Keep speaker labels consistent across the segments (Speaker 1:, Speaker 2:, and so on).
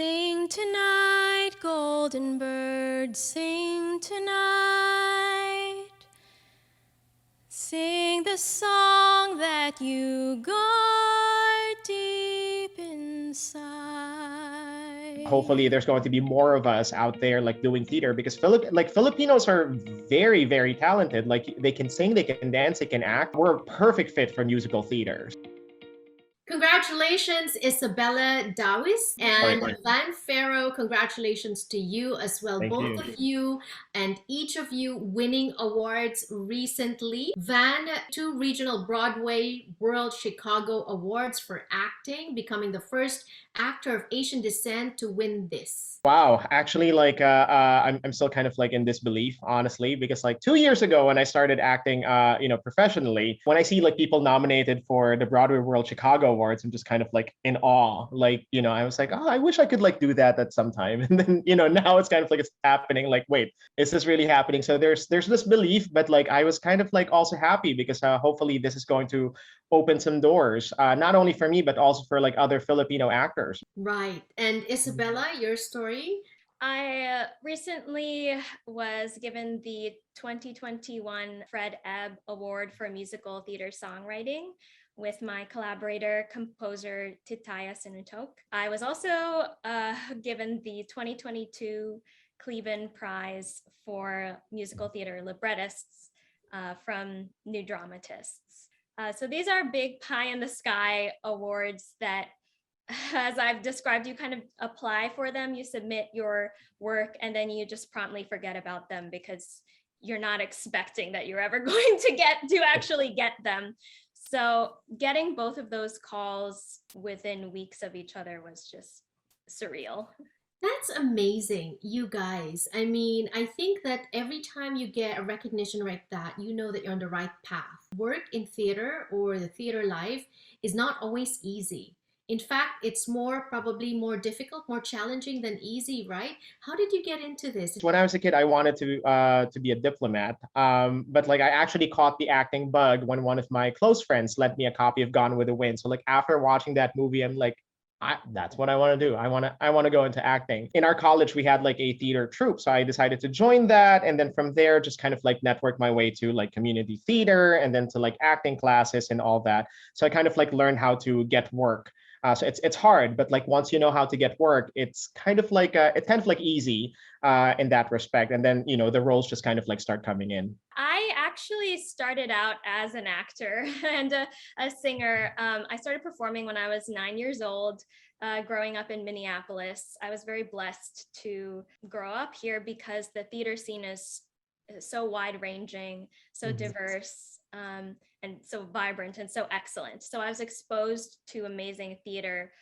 Speaker 1: Sing tonight, golden bird, sing tonight. Sing the song that you guard deep inside.
Speaker 2: Hopefully there's going to be more of us out there like doing theater, because Filipinos are very, very talented. Like they can sing, they can dance, they can act. We're a perfect fit for musical theater.
Speaker 3: Congratulations, Isabella Dawis and
Speaker 2: Sorry.
Speaker 3: Van Ferro. Congratulations to you as well,
Speaker 2: Thank
Speaker 3: both
Speaker 2: you.
Speaker 3: of you, and each of you winning awards recently. Van, 2 regional Broadway World Chicago Awards for acting, becoming the first actor of Asian descent to win this.
Speaker 2: Wow, actually, I'm still kind of like in disbelief, honestly, because like 2 years ago when I started acting, professionally, when I see like people nominated for the Broadway World Chicago Awards, I'm just kind of like in awe. Like, I was like, oh, I wish I could like do that at some time. And then, now it's kind of like it's happening. Like, wait, is this really happening? So there's this belief, but like I was kind of like also happy because hopefully this is going to open some doors, not only for me but also for like other Filipino actors.
Speaker 3: Right. And Isabella, your story?
Speaker 1: I recently was given the 2021 Fred Ebb Award for Musical Theater Songwriting with my collaborator, composer Titaya Sinutok. I was also given the 2022 Cleveland Prize for Musical Theater Librettists from New Dramatists. So these are big pie in the sky awards that, as I've described, you kind of apply for them, you submit your work, and then you just promptly forget about them because you're not expecting that you're ever going to actually get them. So getting both of those calls within weeks of each other was just surreal.
Speaker 3: That's amazing, you guys. I mean, I think that every time you get a recognition like that, you know that you're on the right path. Work in theater or the theater life is not always easy. In fact, it's probably more difficult, more challenging than easy, right? How did you get into this?
Speaker 2: When I was a kid, I wanted to be a diplomat, but like I actually caught the acting bug when one of my close friends lent me a copy of Gone with the Wind. So like after watching that movie, I'm like, that's what I want to do. I want to go into acting. In our college, we had like a theater troupe, so I decided to join that, and then from there, just kind of like network my way to like community theater, and then to like acting classes and all that. So I kind of like learned how to get work. So it's hard, but like once you know how to get work, it's kind of like easy in that respect, and then the roles just kind of like start coming in.
Speaker 1: I actually started out as an actor and a singer. I started performing when I was 9 years old, growing up in Minneapolis. I was very blessed to grow up here because the theater scene is so wide-ranging, so diverse, and so vibrant and so excellent. So I was exposed to amazing theater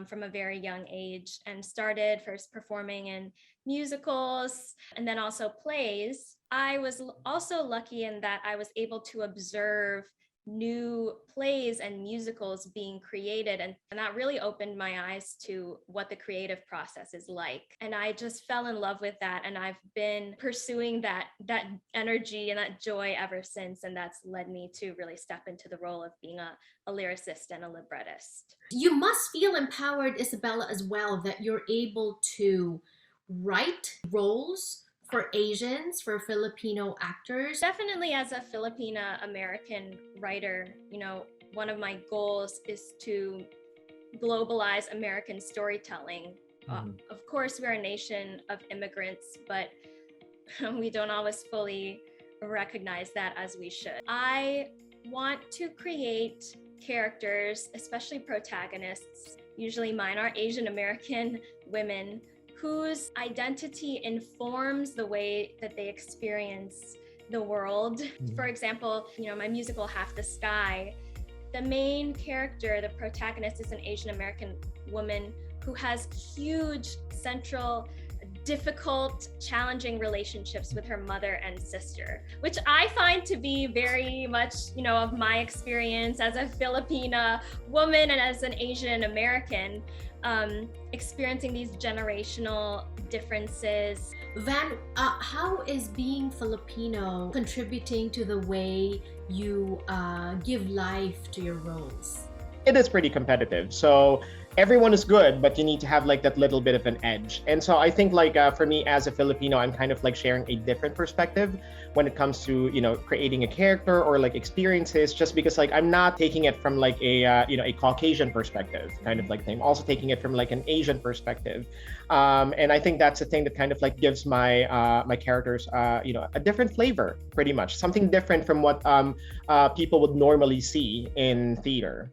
Speaker 1: from a very young age, and started first performing in musicals and then also plays. I was also lucky in that I was able to observe new plays and musicals being created, and that really opened my eyes to what the creative process is like, and I just fell in love with that, and I've been pursuing that energy and that joy ever since, and that's led me to really step into the role of being a lyricist and a librettist.
Speaker 3: You must feel empowered, Isabella, as well, that you're able to write roles for Asians, for Filipino actors.
Speaker 1: Definitely, as a Filipino-American writer, one of my goals is to globalize American storytelling. Of course, we're a nation of immigrants, but we don't always fully recognize that as we should. I want to create characters, especially protagonists. Usually mine are Asian American women whose identity informs the way that they experience the world. For example, my musical Half the Sky, the main character, the protagonist, is an Asian American woman who has huge, central, difficult, challenging relationships with her mother and sister, which I find to be very much, of my experience as a Filipina woman and as an Asian American, experiencing these generational differences.
Speaker 3: Van, how is being Filipino contributing to the way you give life to your roles?
Speaker 2: It is pretty competitive. So everyone is good, but you need to have like that little bit of an edge. And so I think like for me as a Filipino, I'm kind of like sharing a different perspective when it comes to, you know, creating a character or like experiences, just because like I'm not taking it from like a a Caucasian perspective kind of like thing. I'm also taking it from like an Asian perspective. And I think that's the thing that kind of like gives my my characters a different flavor, pretty much something different from what people would normally see in theater.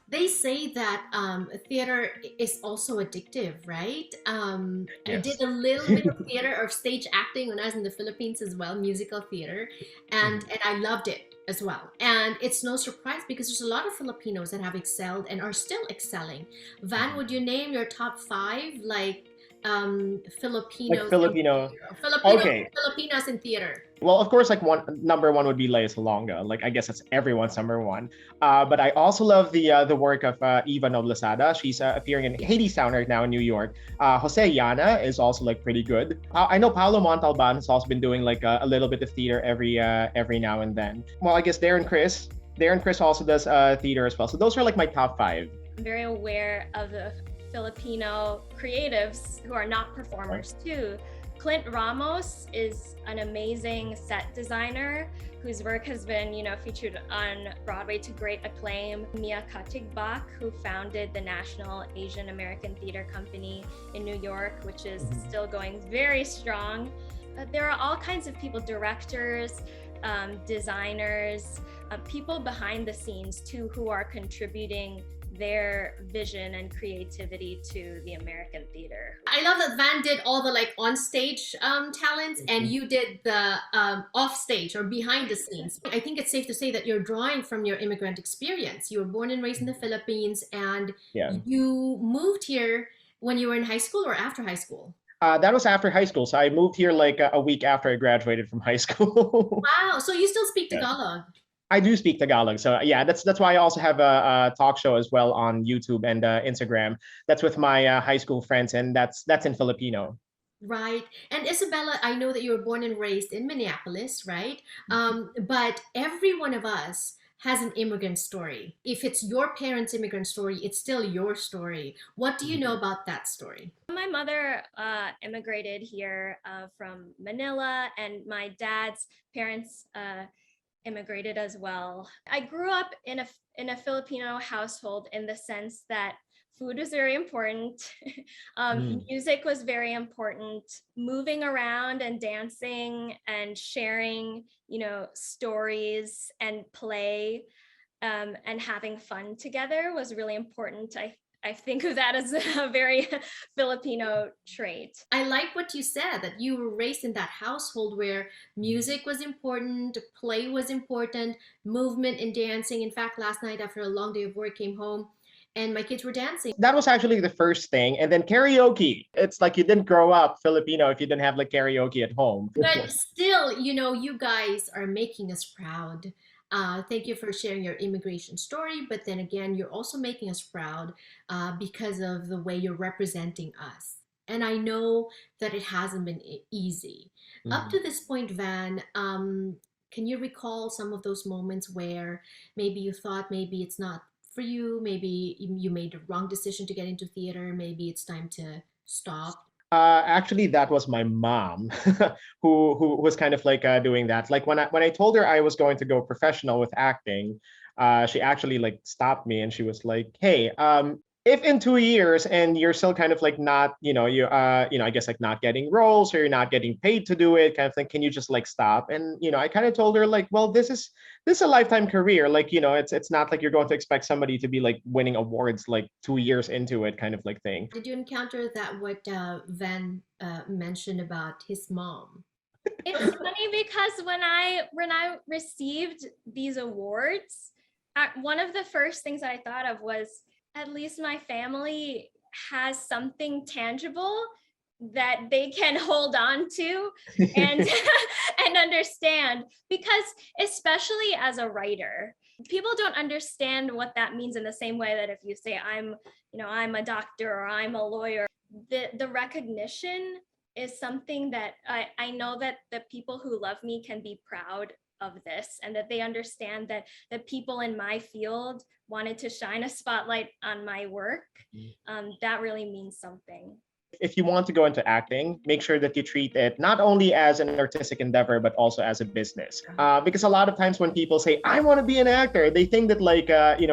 Speaker 3: They say that theater is also addictive, right? I did
Speaker 2: Yes.
Speaker 3: a little bit of theater or stage acting when I was in the Philippines as well, musical theater, and I loved it as well. And it's no surprise because there's a lot of Filipinos that have excelled and are still excelling. Van, would you name your top five like
Speaker 2: Like
Speaker 3: Filipinos in
Speaker 2: Filipino.
Speaker 3: theater, or Filipino
Speaker 2: Okay.
Speaker 3: Filipinas in theater?
Speaker 2: Well, of course, like number one would be Lea Salonga. Like I guess that's everyone's number one. But I also love the work of Eva Noblesada. She's appearing in Hadestown right now in New York. Jose Yana is also like pretty good. I know Paolo Montalban has also been doing like a little bit of theater every now and then. Well, I guess Darren Chris. Darren Chris also does theater as well. So those are like my top five.
Speaker 1: I'm very aware of the Filipino creatives who are not performers too. Clint Ramos is an amazing set designer whose work has been, featured on Broadway to great acclaim. Mia Katigbak, who founded the National Asian American Theater Company in New York, which is still going very strong. There are all kinds of people, directors, designers, people behind the scenes too, who are contributing their vision and creativity to the American theater.
Speaker 3: I love that Van did all the like on stage talents and you did the off stage or behind the scenes. I think it's safe to say that you're drawing from your immigrant experience. You were born and raised in the Philippines and you moved here when you were in high school or after high school?
Speaker 2: That was after high school. So I moved here like a week after I graduated from high school.
Speaker 3: Wow. So you still speak Tagalog?
Speaker 2: I do speak Tagalog, so yeah, that's why I also have a talk show as well on YouTube and Instagram. That's with my high school friends, and that's in Filipino.
Speaker 3: Right. And Isabella, I know that you were born and raised in Minneapolis, right? But every one of us has an immigrant story. If it's your parents' immigrant story, it's still your story. What do you know about that story?
Speaker 1: My mother immigrated here from Manila, and my dad's parents immigrated as well. I grew up in a Filipino household in the sense that food was very important. Music was very important. Moving around and dancing and sharing, stories and play and having fun together was really important. I think of that as a very Filipino trait.
Speaker 3: I like what you said, that you were raised in that household where music was important, play was important, movement and dancing. In fact, last night after a long day of work, came home and my kids were dancing.
Speaker 2: That was actually the first thing. And then karaoke. It's like you didn't grow up Filipino if you didn't have like karaoke at home.
Speaker 3: But still, you guys are making us proud. Thank you for sharing your immigration story. But then again, you're also making us proud because of the way you're representing us. And I know that it hasn't been easy. Up to this point, Van, can you recall some of those moments where maybe you thought maybe it's not for you, maybe you made the wrong decision to get into theater, maybe it's time to stop?
Speaker 2: Actually, that was my mom who was kind of like doing that. Like when I told her I was going to go professional with acting, she actually like stopped me and she was like, "Hey, if in 2 years and you're still kind of like not, I guess like not getting roles or you're not getting paid to do it, kind of thing, can you just like stop?" And I kind of told her like, "Well, this is a lifetime career. Like, it's not like you're going to expect somebody to be like winning awards like 2 years into it, kind of like thing."
Speaker 3: Did you encounter that what Van mentioned about his mom?
Speaker 1: It's funny because when I received these awards, one of the first things that I thought of was, at least my family has something tangible that they can hold on to and and understand, because especially as a writer, people don't understand what that means in the same way that if you say I'm a doctor or I'm a lawyer, the recognition is something that I know that the people who love me can be proud of this, and that they understand that the people in my field wanted to shine a spotlight on my work. That really means something.
Speaker 2: If you want to go into acting, make sure that you treat it not only as an artistic endeavor, but also as a business. Because a lot of times when people say, I want to be an actor, they think that like,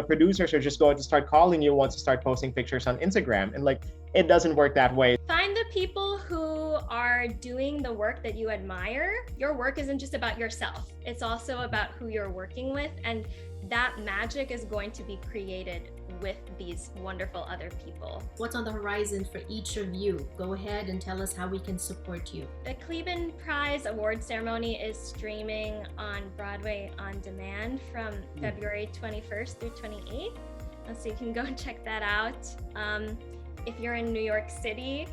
Speaker 2: producers are just going to start calling you once you start posting pictures on Instagram. And like, it doesn't work that way.
Speaker 1: Find the people who are doing the work that you admire. Your work isn't just about yourself. It's also about who you're working with. And that magic is going to be created with these wonderful other people.
Speaker 3: What's on the horizon for each of you? Go ahead and tell us how we can support you.
Speaker 1: The Kleban Prize award ceremony is streaming on Broadway on demand from February 21st through 28th. So you can go and check that out. If you're in New York City,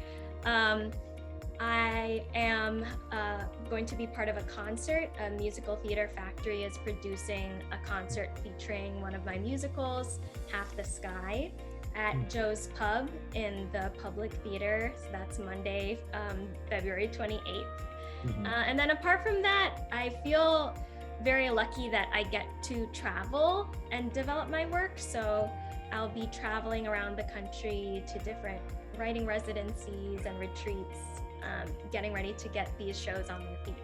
Speaker 1: I am going to be part of a concert. A musical theater factory is producing a concert featuring one of my musicals, Half the Sky, at Joe's Pub in the Public Theater. So that's Monday, February 28th. And then apart from that, I feel very lucky that I get to travel and develop my work. So I'll be traveling around the country to different writing residencies and retreats, getting ready to get these shows on their feet.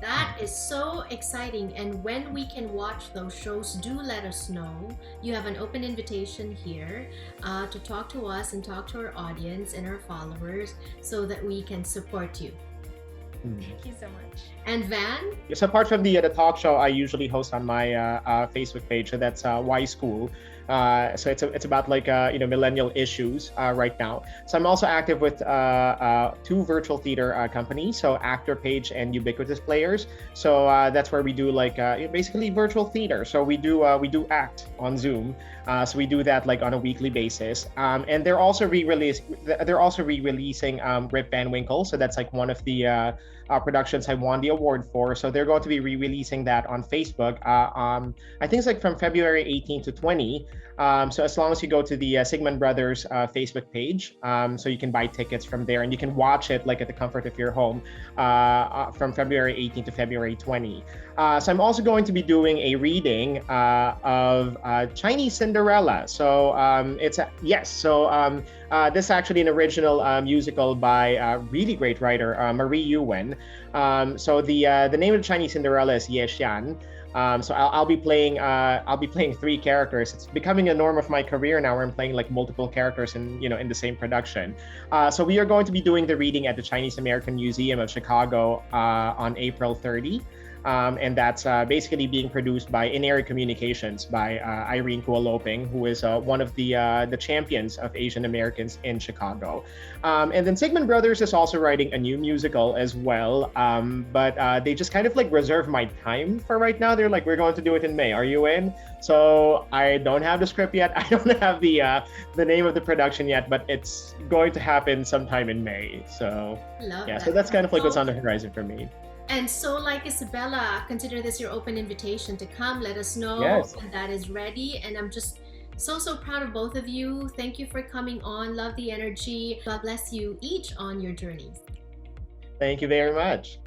Speaker 3: That is so exciting. And when we can watch those shows, do let us know. You have an open invitation here to talk to us and talk to our audience and our followers so that we can support you.
Speaker 1: Thank you so much.
Speaker 3: And Van?
Speaker 2: So apart from the talk show, I usually host on my Facebook page. So that's Y School. So it's about like millennial issues right now. So I'm also active with two virtual theater companies, so Actor Page and Ubiquitous Players. So that's where we do like basically virtual theater. So we do act on Zoom. So we do that like on a weekly basis. And they're also re-releasing Rip Van Winkle. So that's like one of the productions I won the award for. So they're going to be re-releasing that on Facebook. I think it's like from February 18 to 20. So as long as you go to the Sigmund Brothers Facebook page, so you can buy tickets from there and you can watch it like at the comfort of your home from February 18 to February 20. So I'm also going to be doing a reading of Chinese Cinderella. So this is actually an original musical by a really great writer, Marie Yuen. So the name of the Chinese Cinderella is Ye Xian. So I'll be playing three characters. It's becoming a norm of my career now where I'm playing like multiple characters in the same production. So we are going to be doing the reading at the Chinese-American Museum of Chicago on April 30. And that's basically being produced by In-Area Communications by Irene Kualoping, who is one of the champions of Asian Americans in Chicago. And then Sigmund Brothers is also writing a new musical as well, but they just kind of like reserve my time for right now. They're like, we're going to do it in May. Are you in? So I don't have the script yet. I don't have the name of the production yet, but it's going to happen sometime in May. So so that's kind of like what's on the horizon for me.
Speaker 3: And so like Isabella, consider this your open invitation to come. Let us know when that is ready. And I'm just so proud of both of you. Thank you for coming on. Love the energy. God bless you each on your journeys.
Speaker 2: Thank you very much.